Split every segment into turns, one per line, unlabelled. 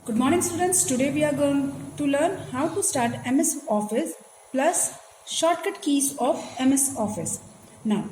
Good morning students. Today we are going to learn how to start MS Office plus shortcut keys of MS Office. Now,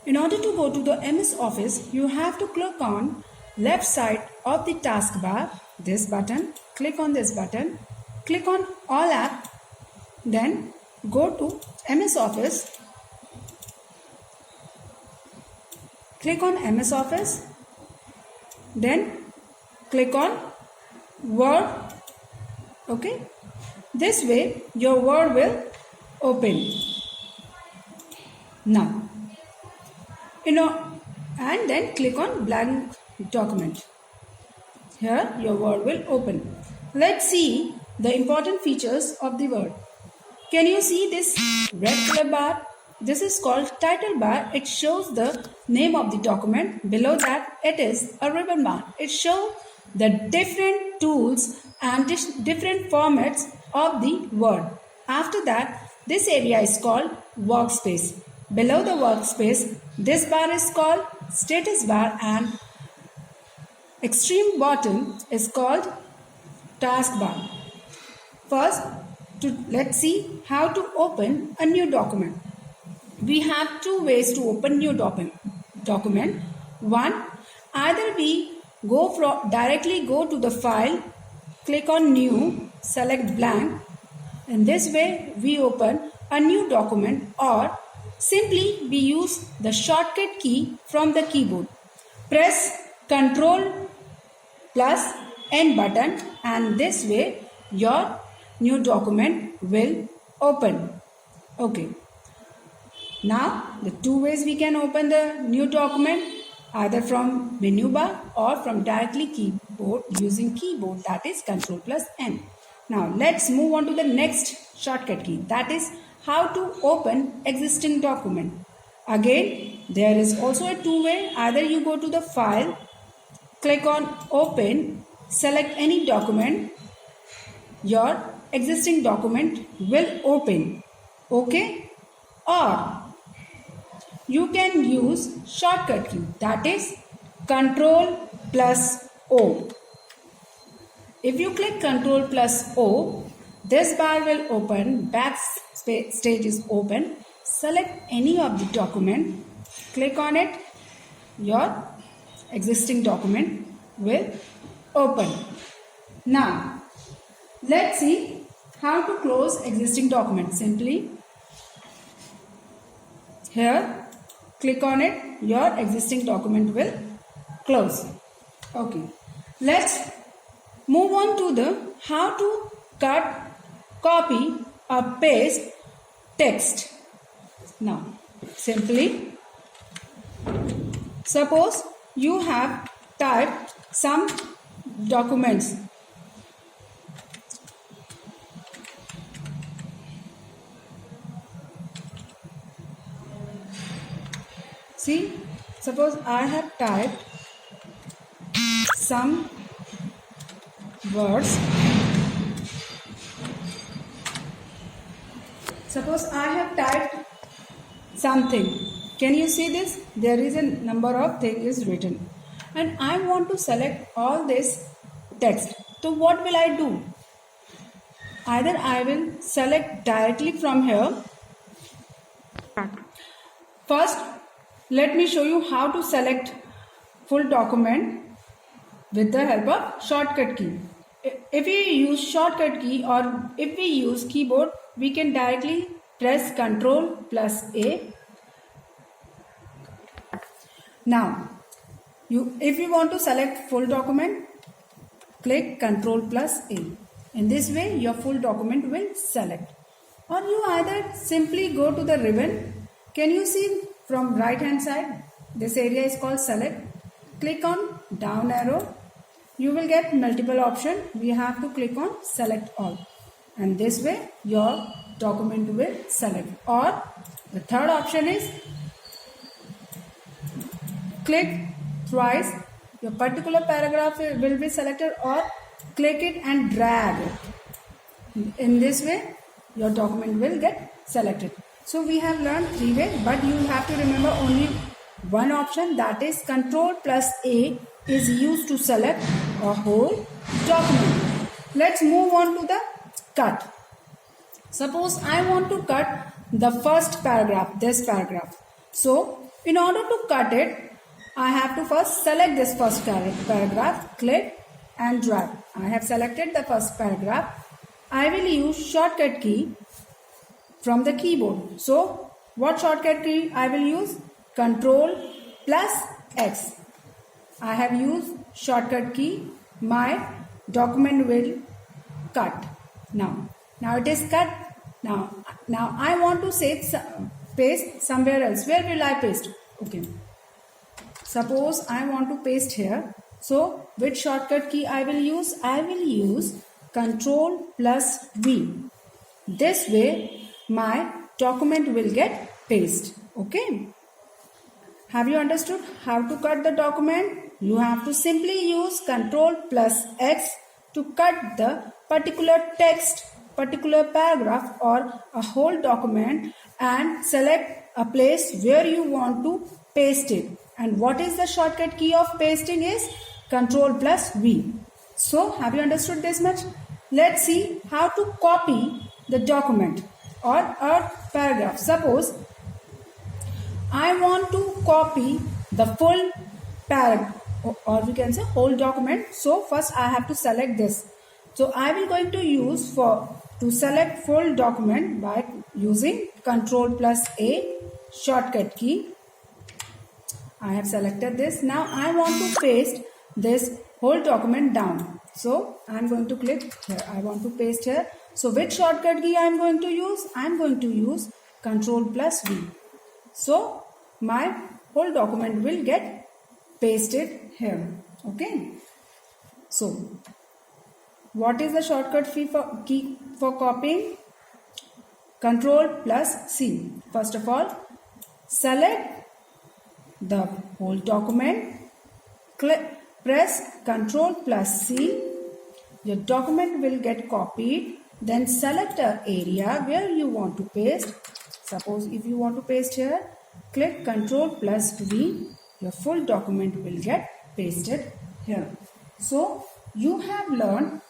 in order to go to the MS Office, you have to click on left side of the taskbar, this button, click on this button, click on all app, then go to MS Office, click on MS Office, then click on Word. Okay, this way your Word will open. Now, and then click on blank document. Here your Word will open. Let's see the important features of the Word. Can you see this red color bar? This is called title bar. It shows the name of the document. Below that it is a ribbon bar. It shows the different tools and different formats of the Word. After that, this area is called workspace. Below the workspace, this bar is called status bar and extreme bottom is called taskbar. First, let's see how to open a new document. We have two ways to open new document. One, either we directly go to the file, click on new, select blank. In this way, we open a new document, or simply we use the shortcut key from the keyboard. Press Ctrl plus N button, and this way your new document will open. Okay. Now, the two ways we can open the new document, either from menu bar or from directly keyboard using keyboard, that is Ctrl plus N. Now, let's move on to the next shortcut key, that is how to open existing document. Again, there is also a two-way. Either you go to the file, click on open, select any document, your existing document will open. Okay? Or you can use shortcut key, that is Ctrl plus O. If you click Ctrl plus O, this bar will open, backstage is open. Select any of the document, click on it, your existing document will open. Now, let's see how to close existing document. Simply here, click on it, your existing document will close. Okay, let's move on to the how to cut, copy or paste text. Now, simply suppose you have typed some documents. See, suppose I have typed some words. Suppose I have typed something. Can you see this? There is a number of things written. And I want to select all this text. So what will I do? Either I will select directly from here. First, let me show you how to select full document with the help of shortcut key. If we use shortcut key or if we use keyboard, we can directly press Ctrl plus A. Now, if you want to select full document, click Ctrl plus A. In this way, your full document will select. Or you either simply go to the ribbon. Can you see from right hand side? This area is called select. Click on down arrow. You will get multiple options. We have to click on select all. And this way your document will select. Or the third option is click thrice. Your particular paragraph will be selected, or click it and drag it. In this way your document will get selected. So we have learned three ways, but you have to remember only one option, that is Ctrl plus A is used to select a whole document. Let's move on to the cut. Suppose I want to cut the first paragraph, this paragraph. So, in order to cut it, I have to first select this first paragraph, click and drag. I have selected the first paragraph. I will use shortcut key from the keyboard. So, what shortcut key I will use? Control plus X. I have used shortcut key. My document will cut. Now it is cut. Now I want to paste somewhere else. Where will I paste? Okay. Suppose I want to paste here. So which shortcut key I will use? I will use Control plus V. This way my document will get pasted. Okay. Have you understood how to cut the document? You have to simply use Control plus X to cut the particular text, particular paragraph or a whole document and select a place where you want to paste it. And what is the shortcut key of pasting is Control plus V. So have you understood this much? Let's see how to copy the document or a paragraph. Suppose I want to copy the full paragraph or we can say whole document. So first I have to select this. So I will going to use to select full document by using Control plus A shortcut key. I have selected this. Now I want to paste this whole document down. So I am going to click here. I want to paste here. So which shortcut key I am going to use? I am going to use Control plus V. So my whole document will get pasted here. Okay. So what is the shortcut key for copying? Control plus C. First of all, select the whole document. Press Control plus C. Your document will get copied. Then select an area where you want to paste. Suppose if you want to paste here, click Control plus V. Your full document will get pasted here. So you have learned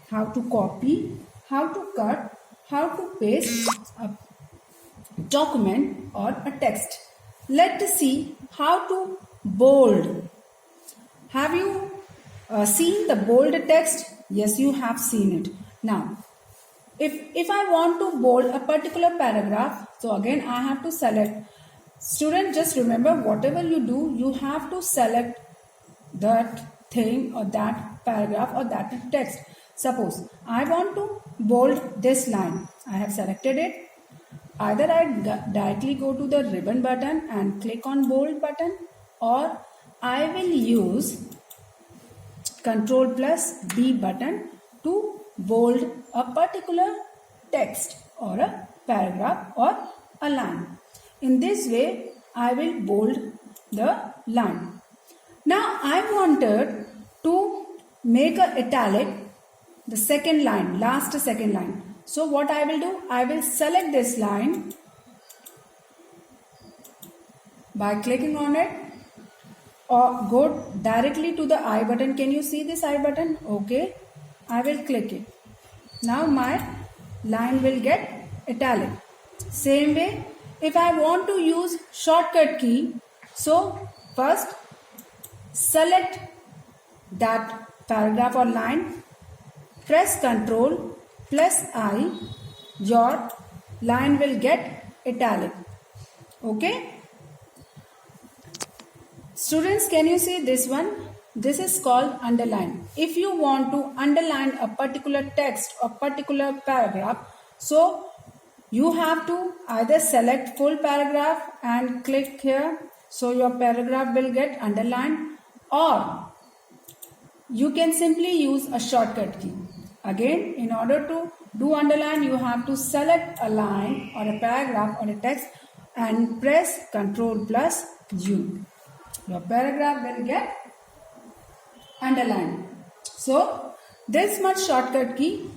how to copy, how to cut, how to paste a document or a text. Let's see how to bold. Have you seen the bold text? Yes, you have seen it. Now, if I want to bold a particular paragraph, so again I have to select. Student, just remember whatever you do, you have to select that thing or that paragraph or that text. Suppose I want to bold this line. I have selected it. Either I directly go to the ribbon button and click on bold button, or I will use Control plus B button to bold a particular text or a paragraph or a line. In this way, I will bold the line. Now, I wanted to make a italic, the second line, last second line. So, what I will do? I will select this line by clicking on it or go directly to the I button. Can you see this I button? Okay. I will click it. Now, my line will get italic. Same way, if I want to use shortcut key, so first select that paragraph or line, press Control plus I, your line will get italic. Okay. Students, can you see this one? This is called underline. If you want to underline a particular text or particular paragraph, so you have to either select full paragraph and click here, so your paragraph will get underlined, or you can simply use a shortcut key. Again, in order to do underline, you have to select a line or a paragraph or a text and press Control plus U. Your paragraph will get underlined. So, this much shortcut key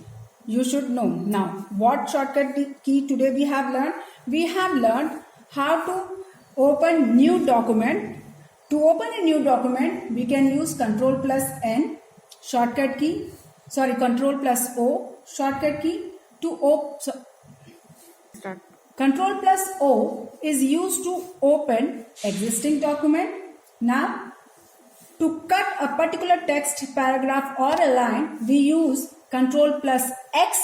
you should know. Now, what shortcut key today we have learned? We have learned how to open new document. To open a new document, we can use Control plus N shortcut key, control plus O, shortcut key to open.
Start.
Control plus O is used to open existing document. Now, to cut a particular text paragraph or a line, we use Control plus X.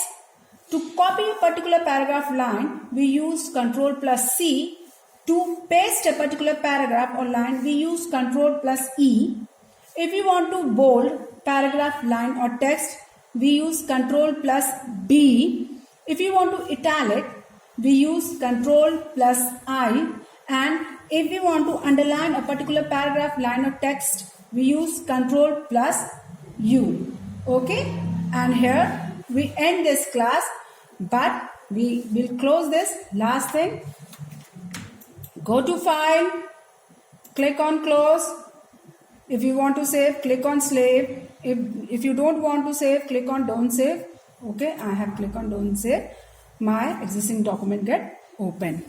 To copy a particular paragraph line, we use Control plus C. To paste a particular paragraph or line, we use Control plus E. If we want to bold paragraph, line or text, we use Control plus B. If we want to italic, we use Control plus I. And if we want to underline a particular paragraph, line or text, we use Control plus U. Okay? And here we end this class, but we will close this. Last thing, go to File, click on Close. If you want to save, click on Save. If you don't want to save, click on Don't Save. Okay, I have clicked on Don't Save. My existing document get open.